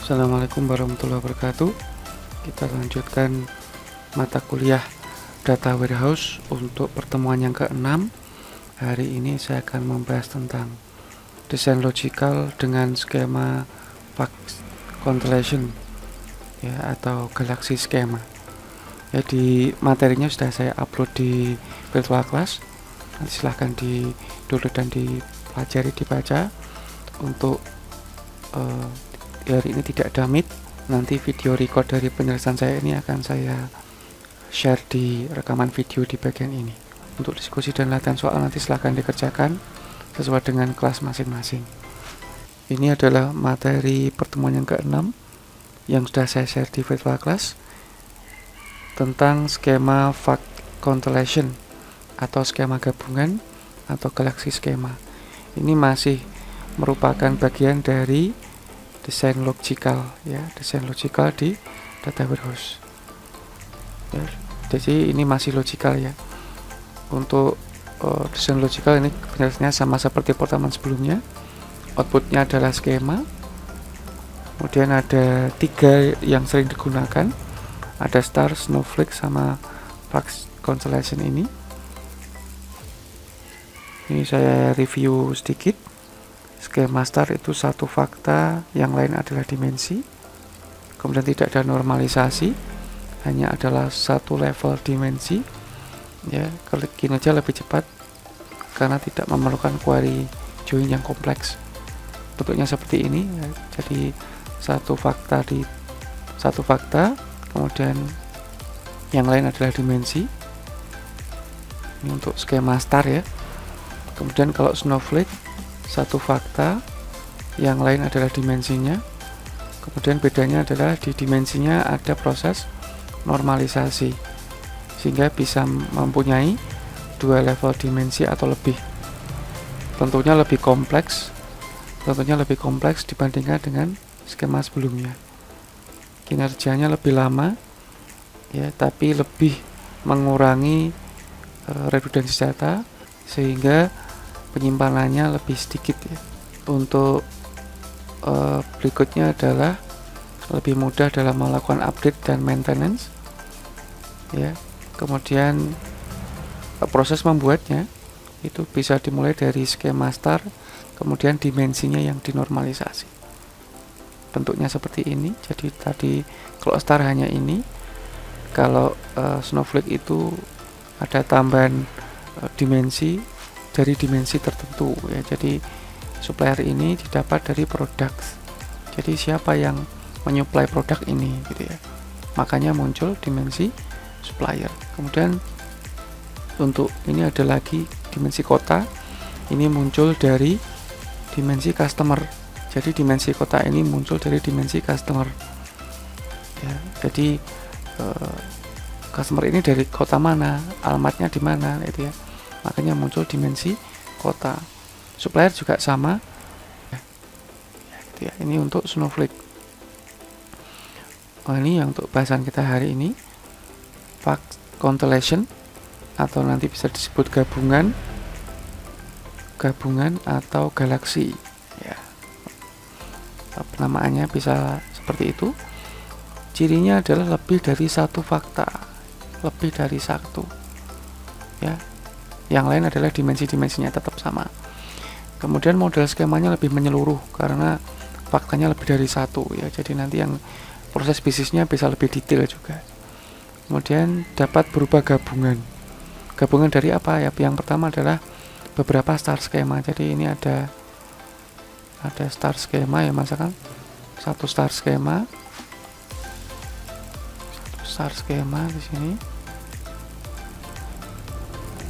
Assalamualaikum warahmatullahi wabarakatuh. Kita lanjutkan mata kuliah Data Warehouse untuk pertemuan yang ke-6. Hari ini saya akan membahas tentang desain logical dengan skema Fact Constellation ya, atau galaksi skema. Ya, di materinya sudah saya upload di virtual class. Nanti silahkan di download dan dipelajari, dibaca. Untuk hari ini tidak damit. Nanti video record dari penjelasan saya ini akan saya share di rekaman video di bagian ini. Untuk diskusi dan latihan soal nanti silahkan dikerjakan sesuai dengan kelas masing-masing. Ini adalah materi pertemuan yang ke-6 yang sudah saya share di virtual class tentang skema Fact Constellation atau skema gabungan atau galaksi skema. Ini masih merupakan bagian dari desain logical ya, desain logical di data warehouse ya. Jadi ini masih logical ya. Untuk desain logical ini penjelasannya sama seperti pertemuan sebelumnya. Outputnya adalah skema, kemudian ada 3 yang sering digunakan, ada star, snowflake, sama Fact Constellation. Ini saya review sedikit. Skema star itu satu fakta, yang lain adalah dimensi. Kemudian tidak ada normalisasi, hanya adalah satu level dimensi. Ya, klik kinerja lebih cepat karena tidak memerlukan query join yang kompleks. Bentuknya seperti ini. Ya. Jadi satu fakta, kemudian yang lain adalah dimensi. Ini untuk skema star ya. Kemudian kalau snowflake, satu fakta, yang lain adalah dimensinya. Kemudian bedanya adalah di dimensinya ada proses normalisasi, sehingga bisa mempunyai 2 level dimensi atau lebih. Tentunya lebih kompleks dibandingkan dengan skema sebelumnya. Kinerjanya lebih lama ya, tapi lebih mengurangi redundansi data, sehingga penyimpanannya lebih sedikit ya. Untuk berikutnya adalah lebih mudah dalam melakukan update dan maintenance ya. Kemudian proses membuatnya itu bisa dimulai dari skema star, kemudian dimensinya yang dinormalisasi. Bentuknya seperti ini. Jadi tadi kalau star hanya ini, kalau snowflake itu ada tambahan dimensi dari dimensi tertentu ya. Jadi supplier ini didapat dari produk. Jadi siapa yang menyuplai produk ini gitu ya. Makanya muncul dimensi supplier. Kemudian untuk ini ada lagi dimensi kota. Ini muncul dari dimensi customer. Jadi dimensi kota ini muncul dari dimensi customer. Ya, jadi customer ini dari kota mana, alamatnya di mana gitu ya. Makanya muncul dimensi kota. Supplier juga sama ya, gitu ya. Ini untuk snowflake. Ini yang untuk bahasan kita hari ini, Fact Constellation, atau nanti bisa disebut gabungan atau galaksi ya. Penamaannya bisa seperti itu. Cirinya adalah lebih dari satu fakta, lebih dari satu ya. Yang lain adalah dimensi-dimensinya tetap sama. Kemudian model skemanya lebih menyeluruh karena faktanya lebih dari satu ya. Jadi nanti yang proses bisnisnya bisa lebih detail juga. Kemudian dapat berupa gabungan. Gabungan dari apa ya? Yang pertama adalah beberapa star skema. Jadi ini ada star skema ya, misalkan satu star skema di sini.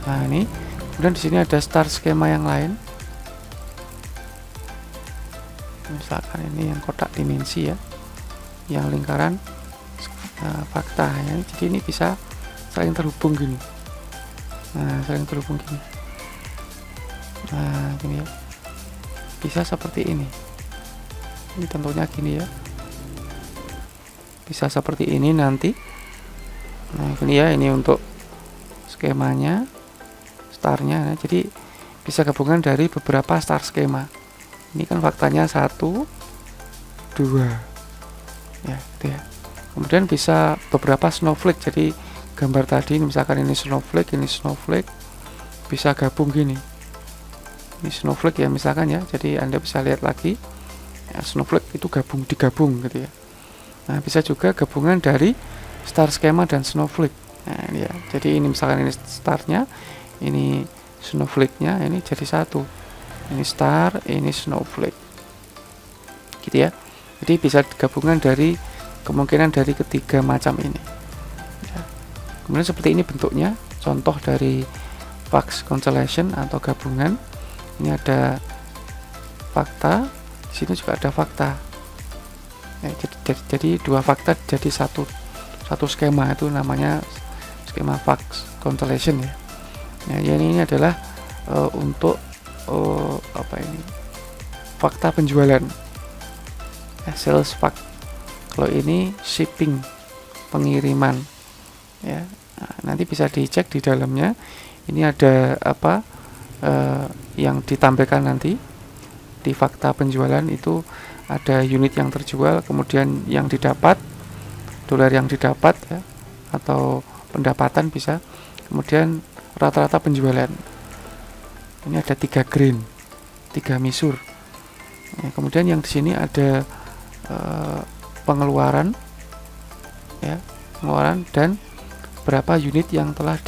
Nah ini, kemudian di sini ada star skema yang lain. Misalkan ini yang kotak dimensi ya, yang lingkaran fakta ya. Jadi ini bisa saling terhubung gini. Nah gini ya. Bisa seperti ini. Ini tentunya gini ya. Bisa seperti ini nanti. Nah ini ya, ini untuk skemanya, starnya. Nah, jadi bisa gabungan dari beberapa star skema. Ini kan faktanya 1, 2. ya gitu ya. Kemudian bisa beberapa snowflake, jadi gambar tadi misalkan ini snowflake bisa gabung gini, ini snowflake ya misalkan ya, jadi Anda bisa lihat lagi ya, snowflake itu digabung gitu ya. Nah bisa juga gabungan dari star skema dan snowflake. Nah ini ya, jadi ini misalkan ini startnya, ini snowflake-nya, ini jadi satu, ini star, ini snowflake gitu ya. Jadi bisa gabungan dari kemungkinan dari ketiga macam ini ya. Kemudian seperti ini bentuknya, contoh dari Vax constellation atau gabungan. Ini ada fakta, di sini juga ada fakta ya, jadi dua fakta jadi satu skema, itu namanya skema Vax constellation ya. Ya ini adalah untuk fakta penjualan ya, sales fact. Kalau ini shipping, pengiriman ya. Nah, nanti bisa dicek di dalamnya ini ada apa yang ditampilkan nanti di fakta penjualan. Itu ada unit yang terjual, kemudian yang didapat, dolar yang didapat ya, atau pendapatan bisa, kemudian rata-rata penjualan. Ini ada 3 green, 3 misur ya. Kemudian yang di sini ada pengeluaran ya, pengeluaran dan berapa unit yang telah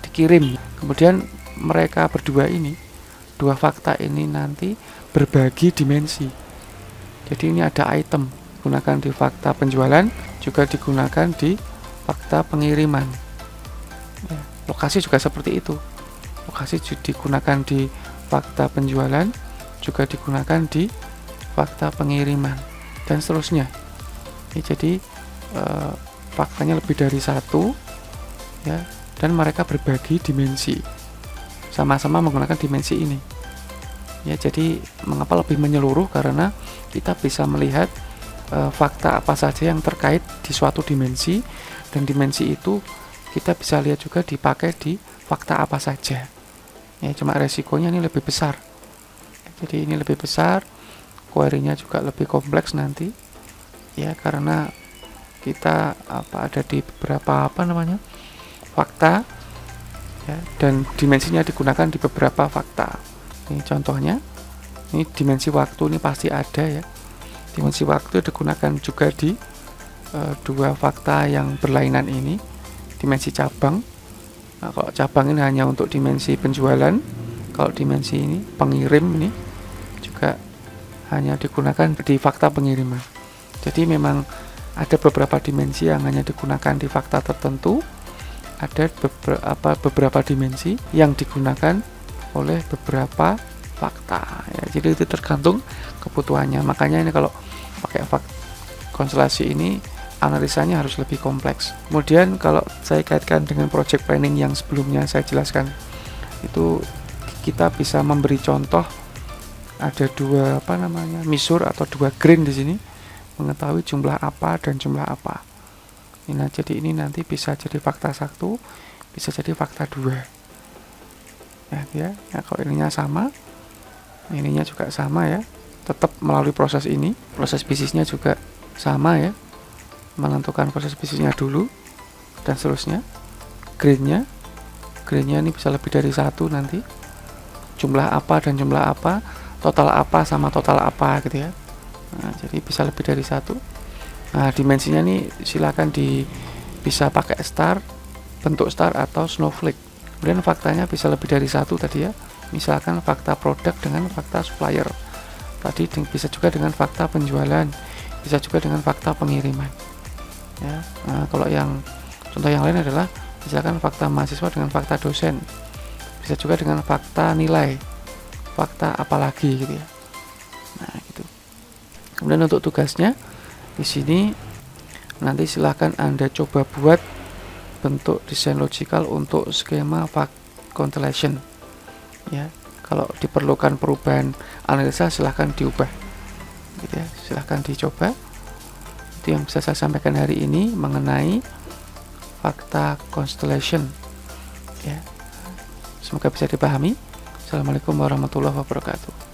dikirim. Kemudian mereka berdua ini, dua fakta ini nanti berbagi dimensi. Jadi ini ada item digunakan di fakta penjualan, juga digunakan di fakta pengiriman ya. Lokasi juga seperti itu, lokasi digunakan di fakta penjualan, juga digunakan di fakta pengiriman, dan seterusnya ya. Jadi faktanya lebih dari satu ya, dan mereka berbagi dimensi, sama-sama menggunakan dimensi ini ya. Jadi mengapa lebih menyeluruh, karena kita bisa melihat fakta apa saja yang terkait di suatu dimensi, dan dimensi itu kita bisa lihat juga dipakai di fakta apa saja ya. Cuma resikonya ini lebih besar, jadi ini lebih besar, query-nya juga lebih kompleks nanti ya, karena kita ada di beberapa fakta ya, dan dimensinya digunakan di beberapa fakta. Ini contohnya, ini dimensi waktu ini pasti ada ya. Dimensi waktu digunakan juga di dua fakta yang berlainan ini, dimensi cabang. Nah, kalau cabang ini hanya untuk dimensi penjualan, kalau dimensi ini pengirim ini juga hanya digunakan di fakta pengiriman. Jadi memang ada beberapa dimensi yang hanya digunakan di fakta tertentu, ada beberapa dimensi yang digunakan oleh beberapa fakta ya. Jadi itu tergantung kebutuhannya. Makanya ini kalau pakai konstelasi ini analisanya harus lebih kompleks. Kemudian kalau saya kaitkan dengan project planning yang sebelumnya saya jelaskan, itu kita bisa memberi contoh. Ada dua misur atau dua green di sini, mengetahui jumlah apa dan jumlah apa. Nah, jadi ini nanti bisa jadi fakta 1, bisa jadi fakta 2 ya. Nah, kalau ininya sama, ininya juga sama ya, tetap melalui proses ini. Proses bisnisnya juga sama ya, menentukan proses bisnisnya dulu dan seterusnya. Greennya ini bisa lebih dari 1 nanti, jumlah apa dan jumlah apa, total apa sama total apa gitu ya. Nah, jadi bisa lebih dari 1. Nah, dimensinya nih silakan bisa pakai star, bentuk star atau snowflake. Kemudian faktanya bisa lebih dari 1 tadi ya. Misalkan fakta produk dengan fakta supplier. Tadi bisa juga dengan fakta penjualan, bisa juga dengan fakta pengiriman. Ya. Nah, kalau yang contoh yang lain adalah misalkan fakta mahasiswa dengan fakta dosen. Bisa juga dengan fakta nilai, fakta apalagi gitu ya. Nah, gitu. Kemudian untuk tugasnya di sini nanti silahkan Anda coba buat bentuk desain logical untuk skema Vax constellation ya. Kalau diperlukan perubahan analisa silahkan diubah gitu ya, silahkan dicoba. Itu yang bisa saya sampaikan hari ini mengenai fakta constellation ya. Semoga bisa dipahami. Assalamualaikum warahmatullahi wabarakatuh.